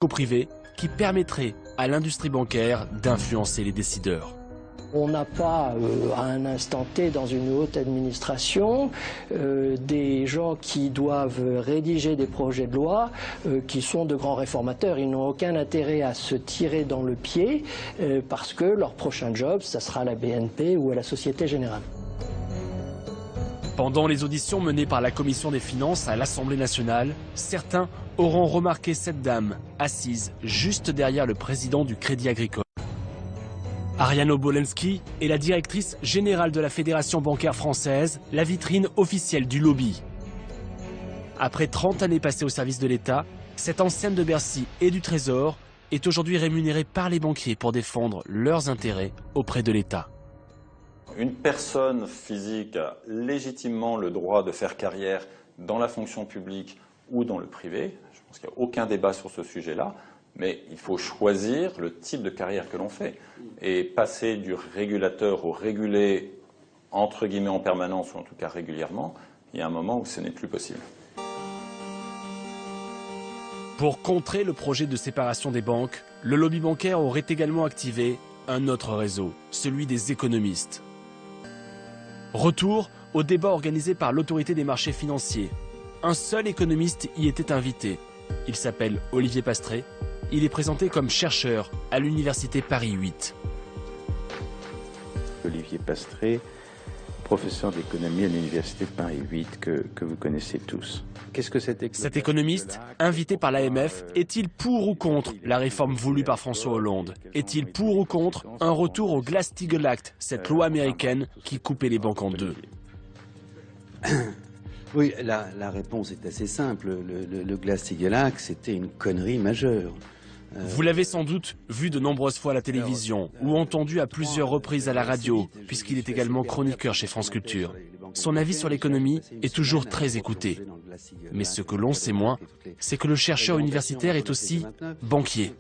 privé qui permettrait à l'industrie bancaire d'influencer les décideurs. On n'a pas, à un instant T, dans une haute administration, des gens qui doivent rédiger des projets de loi qui sont de grands réformateurs. Ils n'ont aucun intérêt à se tirer dans le pied parce que leur prochain job, ça sera à la BNP ou à la Société Générale. Pendant les auditions menées par la Commission des finances à l'Assemblée nationale, certains auront remarqué cette dame assise juste derrière le président du Crédit Agricole. Ariane Obolensky est la directrice générale de la Fédération bancaire française, la vitrine officielle du lobby. Après 30 années passées au service de l'État, cette ancienne de Bercy et du Trésor est aujourd'hui rémunérée par les banquiers pour défendre leurs intérêts auprès de l'État. Une personne physique a légitimement le droit de faire carrière dans la fonction publique ou dans le privé. Je pense qu'il n'y a aucun débat sur ce sujet-là. Mais il faut choisir le type de carrière que l'on fait. Et passer du régulateur au régulé, entre guillemets en permanence, ou en tout cas régulièrement, il y a un moment où ce n'est plus possible. Pour contrer le projet de séparation des banques, le lobby bancaire aurait également activé un autre réseau, celui des économistes. Retour au débat organisé par l'autorité des marchés financiers. Un seul économiste y était invité. Il s'appelle Olivier Pastré. Il est présenté comme chercheur à l'université Paris 8. Olivier Pastré, professeur d'économie à l'université Paris 8 que vous connaissez tous. Qu'est-ce que cet économiste, invité par l'AMF, est-il pour ou contre la réforme voulue par François Hollande? Est-il pour ou contre un retour au Glass-Steagall Act, cette loi américaine qui coupait les banques en deux? Oui, la réponse est assez simple. Le Glass-Steagall Act, c'était une connerie majeure. Vous l'avez sans doute vu de nombreuses fois à la télévision ou entendu à plusieurs reprises à la radio, puisqu'il est également chroniqueur chez France Culture. Son avis sur l'économie est toujours très écouté. Mais ce que l'on sait moins, c'est que le chercheur universitaire est aussi banquier.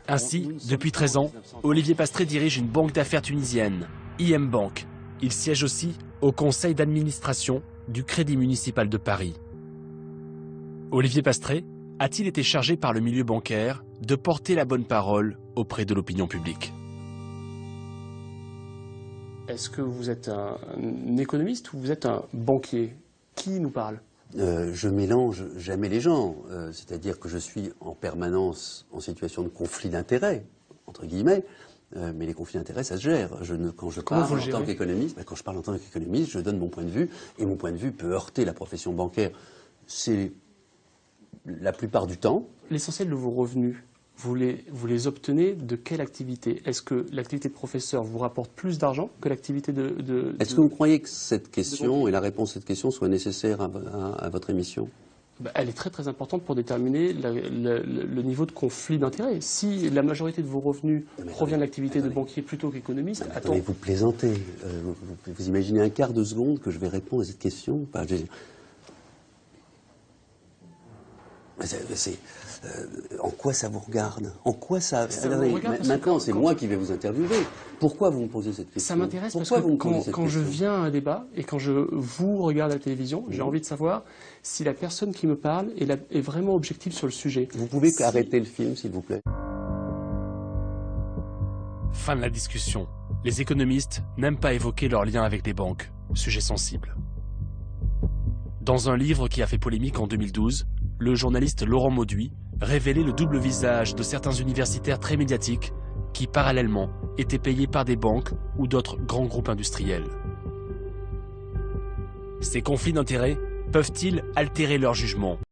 Ainsi, depuis 13 ans, Olivier Pastré dirige une banque d'affaires tunisienne, IM Bank. Il siège aussi au conseil d'administration du Crédit municipal de Paris. Olivier Pastré a-t-il été chargé par le milieu bancaire de porter la bonne parole auprès de l'opinion publique? Est-ce que vous êtes un économiste ou vous êtes un banquier? Qui nous parle? Je mélange jamais les gens. C'est-à-dire que je suis en permanence en situation de conflit d'intérêts, entre guillemets. Mais les conflits d'intérêts, ça se gère. Quand je parle en tant qu'économiste, je donne mon point de vue. Et mon point de vue peut heurter la profession bancaire. C'est la plupart du temps. L'essentiel de vos revenus, vous les obtenez de quelle activité? Est-ce que l'activité de professeur vous rapporte plus d'argent que l'activité de... Est-ce que vous croyez que cette question et la réponse à cette question soit nécessaire à votre émission? Elle est très très importante pour déterminer le niveau de conflit d'intérêts. Si la majorité de vos revenus provient de l'activité de banquier plutôt qu'économiste... Attendez, vous plaisantez. Vous imaginez un quart de seconde que je vais répondre à cette question? En quoi ça vous regarde? En quoi ça... Maintenant, c'est moi qui vais vous interviewer. Pourquoi vous me posez cette question? Ça m'intéresse parce que quand je viens à un débat et quand je vous regarde à la télévision, j'ai envie de savoir si la personne qui me parle est vraiment objective sur le sujet. Vous pouvez arrêter le film, s'il vous plaît? Fin de la discussion. Les économistes n'aiment pas évoquer leurs liens avec les banques, sujet sensible. Dans un livre qui a fait polémique en 2012, le journaliste Laurent Mauduit révélait le double visage de certains universitaires très médiatiques qui, parallèlement, étaient payés par des banques ou d'autres grands groupes industriels. Ces conflits d'intérêts peuvent-ils altérer leur jugement?